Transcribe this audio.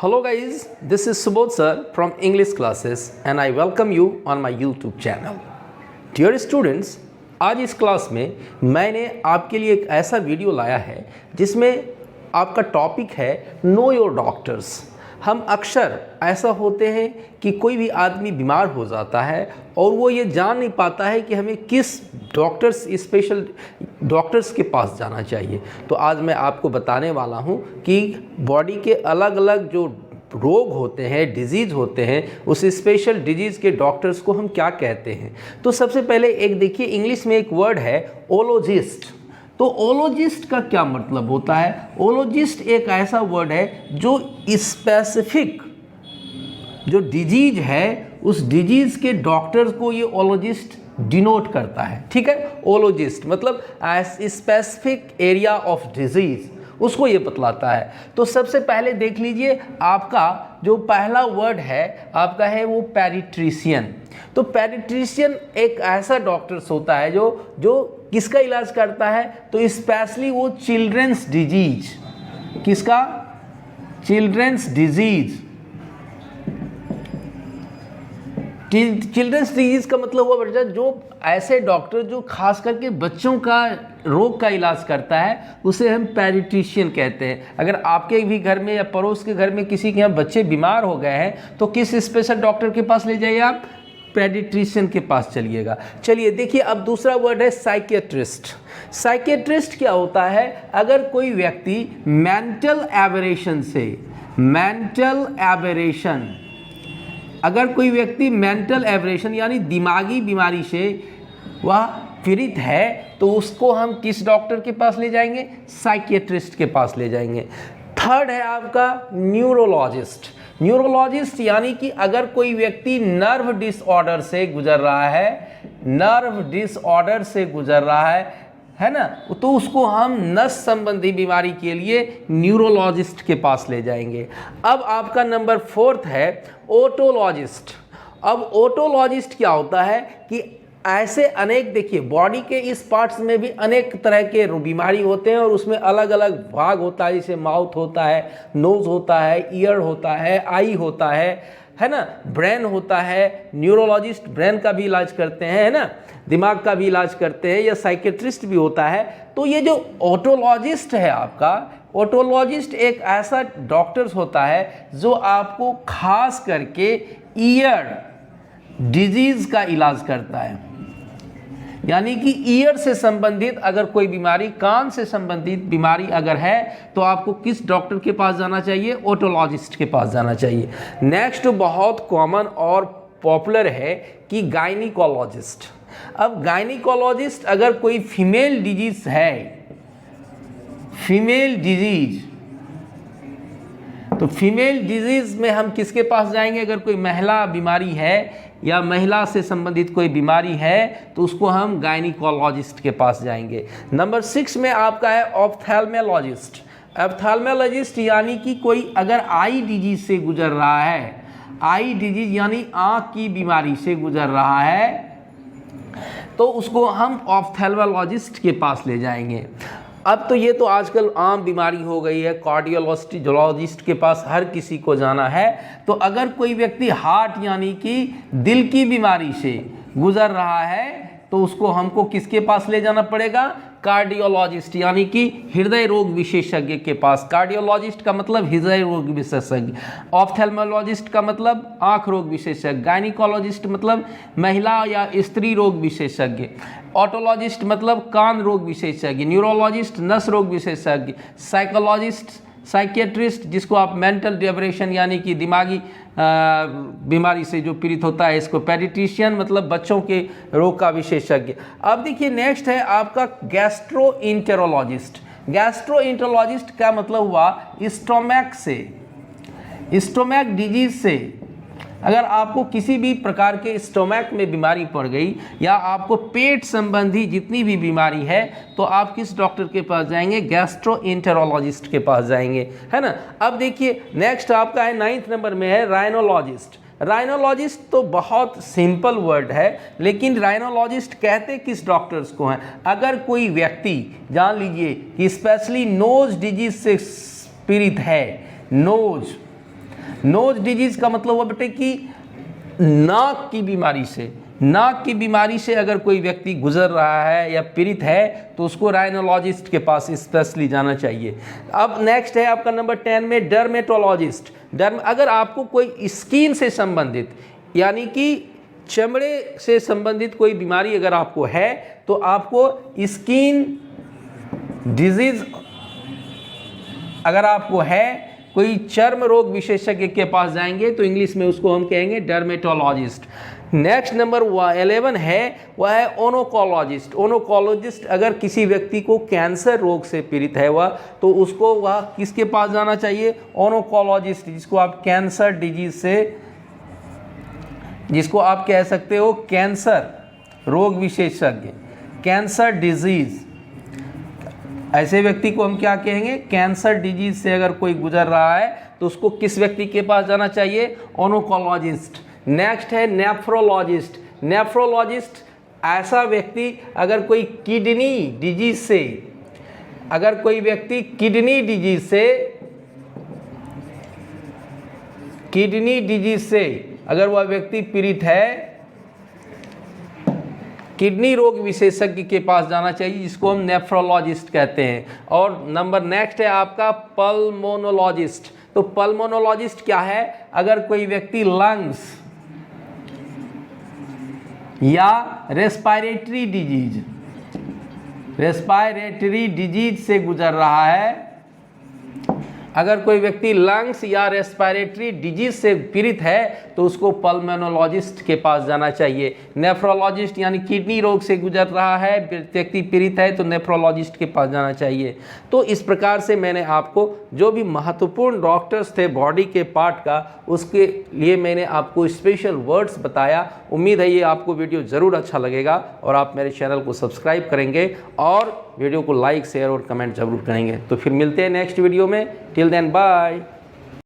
Hello guys, this is Subodh sir from English classes and I welcome you on my YouTube channel. Dear students, आज इस class में मैंने आपके लिए एक ऐसा वीडियो लाया है जिसमें आपका टॉपिक है नो योर डॉक्टर्स। हम अक्सर ऐसा होते हैं कि कोई भी आदमी बीमार हो जाता है और वो ये जान नहीं पाता है कि हमें किस डॉक्टर्स स्पेशल डॉक्टर्स के पास जाना चाहिए। तो आज मैं आपको बताने वाला हूँ कि बॉडी के अलग अलग जो रोग होते हैं, डिजीज़ होते हैं, उस स्पेशल डिजीज़ के डॉक्टर्स को हम क्या कहते हैं। तो सबसे पहले एक देखिए, इंग्लिश में एक वर्ड है ओलोजिस्ट। तो ओलोजिस्ट का क्या मतलब होता है? ओलोजिस्ट एक ऐसा वर्ड है जो स्पेसिफिक जो डिजीज है उस डिजीज़ के डॉक्टर्स को ये ओलोजिस्ट डिनोट करता है। ठीक है, ओलोजिस्ट मतलब स्पेसिफिक एरिया ऑफ डिजीज़ उसको ये बतलाता है। तो सबसे पहले देख लीजिए, आपका जो पहला वर्ड है आपका है वो पेडिट्रिशियन। तो पेडिट्रिशियन एक ऐसा डॉक्टर्स होता है जो किसका इलाज करता है? तो स्पेशली वो चिल्ड्रंस डिजीज। किसका? Children's disease. चिल्ड्रंस डिजीज का मतलब हुआ बच्चा जो ऐसे डॉक्टर जो खास करके बच्चों का रोग का इलाज करता है उसे हम पेडिट्रिशियन कहते हैं। अगर आपके भी घर में या पड़ोस के घर में किसी के यहाँ बच्चे बीमार हो गए हैं तो किस स्पेशल डॉक्टर के पास ले जाइए आप? पेडिट्रिशियन के पास चलिएगा। चलिए देखिए, अब दूसरा वर्ड है साइकियाट्रिस्ट। साइकियाट्रिस्ट क्या होता है? अगर कोई व्यक्ति मेंटल एबरेशन से अगर कोई व्यक्ति मेंटल एबरेशन यानी दिमागी बीमारी से वह पीड़ित है तो उसको हम किस डॉक्टर के पास ले जाएंगे? साइकियाट्रिस्ट के पास ले जाएंगे। थर्ड है आपका न्यूरोलॉजिस्ट। न्यूरोलॉजिस्ट यानी कि अगर कोई व्यक्ति नर्व डिसऑर्डर से गुजर रहा है ना, तो उसको हम नस संबंधी बीमारी के लिए न्यूरोलॉजिस्ट के पास ले जाएंगे। अब आपका नंबर 4 है ओटोलॉजिस्ट। अब ओटोलॉजिस्ट क्या होता है कि ऐसे अनेक, देखिए बॉडी के इस पार्ट्स में भी अनेक तरह के बीमारी होते हैं और उसमें अलग अलग भाग होता है, जैसे माउथ होता है, नोज होता है, ईयर होता है, आई होता है ना, ब्रेन होता है। न्यूरोलॉजिस्ट ब्रेन का भी इलाज करते हैं, है ना, दिमाग का भी इलाज करते हैं, या साइकियाट्रिस्ट भी होता है। तो ये जो ओटोलॉजिस्ट है आपका, ओटोलॉजिस्ट एक ऐसा डॉक्टर्स होता है जो आपको खास करके ईयर डिजीज़ का इलाज करता है। यानी कि ईयर से संबंधित अगर कोई बीमारी, कान से संबंधित बीमारी अगर है तो आपको किस डॉक्टर के पास जाना चाहिए? ओटोलॉजिस्ट के पास जाना चाहिए। नेक्स्ट बहुत कॉमन और पॉपुलर है कि गायनिकोलॉजिस्ट। अब गायनिकोलॉजिस्ट अगर कोई फीमेल डिजीज है, फीमेल डिजीज, तो फीमेल डिजीज में हम किसके पास जाएंगे? अगर कोई महिला बीमारी है या महिला से संबंधित कोई बीमारी है तो उसको हम गायनिकोलॉजिस्ट के पास जाएंगे। नंबर 6 में आपका है ऑप्थेल्मोलॉजिस्ट। ऑप्थेल्मोलॉजिस्ट यानी कि कोई अगर आई डिजीज से गुजर रहा है, आई डिजीज यानी आँख की बीमारी से गुजर रहा है, तो उसको हम ऑप्थेल्मोलॉजिस्ट के पास ले जाएंगे। अब तो ये तो आजकल आम बीमारी हो गई है, कार्डियोलॉजिस्ट के पास हर किसी को जाना है। तो अगर कोई व्यक्ति हार्ट यानी कि दिल की बीमारी से गुजर रहा है तो उसको हमको किसके पास ले जाना पड़ेगा? कार्डियोलॉजिस्ट यानी कि हृदय रोग विशेषज्ञ के पास। कार्डियोलॉजिस्ट का मतलब हृदय रोग विशेषज्ञ, ऑप्थेल्मोलॉजिस्ट का मतलब आँख रोग विशेषज्ञ, गायनिकोलॉजिस्ट मतलब महिला या स्त्री रोग विशेषज्ञ, ऑटोलॉजिस्ट मतलब कान रोग विशेषज्ञ, न्यूरोलॉजिस्ट नस रोग विशेषज्ञ, साइकोलॉजिस्ट साइकियाट्रिस्ट जिसको आप मेंटल डिप्रेशन यानी कि दिमागी बीमारी से जो पीड़ित होता है इसको, पेडिट्रिशियन मतलब बच्चों के रोग का विशेषज्ञ। अब देखिए नेक्स्ट है आपका गैस्ट्रोएंटेरोलॉजिस्ट। गैस्ट्रोएंटेरोलॉजिस्ट का मतलब हुआ स्टोमैक से, स्टोमैक डिजीज से अगर आपको किसी भी प्रकार के स्टोमैक में बीमारी पड़ गई या आपको पेट संबंधी जितनी भी बीमारी है तो आप किस डॉक्टर के पास जाएंगे? गैस्ट्रोएंटेरोलॉजिस्ट के पास जाएंगे, है ना। अब देखिए नेक्स्ट आपका है 9th नंबर में है राइनोलॉजिस्ट। राइनोलॉजिस्ट तो बहुत सिंपल वर्ड है, लेकिन राइनोलॉजिस्ट कहते किस डॉक्टर्स को हैं? अगर कोई व्यक्ति जान लीजिए कि स्पेशली नोज डिजीज से पीड़ित है, नोज नोज डिजीज का मतलब हुआ बेटे कि नाक की बीमारी से, नाक की बीमारी से अगर कोई व्यक्ति गुजर रहा है या पीड़ित है तो उसको राइनोलॉजिस्ट के पास स्पेशली जाना चाहिए। अब नेक्स्ट है आपका नंबर 10 में डर्मेटोलॉजिस्ट। अगर आपको कोई स्किन से संबंधित यानी कि चमड़े से संबंधित कोई बीमारी अगर आपको है तो आपको स्किन डिजीज अगर आपको है, कोई चर्म रोग विशेषज्ञ के पास जाएंगे तो इंग्लिश में उसको हम कहेंगे डर्मेटोलॉजिस्ट। नेक्स्ट नंबर 11 है वह है ओनोकोलॉजिस्ट। ओनोकोलॉजिस्ट अगर किसी व्यक्ति को कैंसर रोग से पीड़ित है वह, तो उसको वह किसके पास जाना चाहिए? ओनोकोलॉजिस्ट, जिसको आप कैंसर डिजीज से, जिसको आप कह सकते हो कैंसर रोग विशेषज्ञ, कैंसर डिजीज। ऐसे व्यक्ति को हम क्या कहेंगे? कैंसर डिजीज से अगर कोई गुजर रहा है तो उसको किस व्यक्ति के पास जाना चाहिए? ओनोकोलॉजिस्ट। नेक्स्ट है नेफ्रोलॉजिस्ट। नेफ्रोलॉजिस्ट ऐसा व्यक्ति अगर कोई किडनी डिजीज से, अगर कोई व्यक्ति किडनी डिजीज से अगर वह व्यक्ति पीड़ित है, किडनी रोग विशेषज्ञ के पास जाना चाहिए, जिसको हम नेफ्रोलॉजिस्ट कहते हैं। और नंबर नेक्स्ट है आपका पल्मोनोलॉजिस्ट। तो पल्मोनोलॉजिस्ट क्या है? अगर कोई व्यक्ति लंग्स या रेस्पिरेटरी डिजीज से गुजर रहा है, अगर कोई व्यक्ति लंग्स या रेस्पिरेटरी डिजीज से पीड़ित है तो उसको पल्मोनोलॉजिस्ट के पास जाना चाहिए। नेफ्रोलॉजिस्ट यानी किडनी रोग से गुजर रहा है, व्यक्ति पीड़ित है तो नेफ्रोलॉजिस्ट के पास जाना चाहिए। तो इस प्रकार से मैंने आपको जो भी महत्वपूर्ण डॉक्टर्स थे बॉडी के पार्ट का, उसके लिए मैंने आपको स्पेशल वर्ड्स बताया। उम्मीद है ये आपको वीडियो ज़रूर अच्छा लगेगा और आप मेरे चैनल को सब्सक्राइब करेंगे और वीडियो को लाइक, शेयर और कमेंट जरूर करेंगे। तो फिर मिलते हैं नेक्स्ट वीडियो में। Till then bye.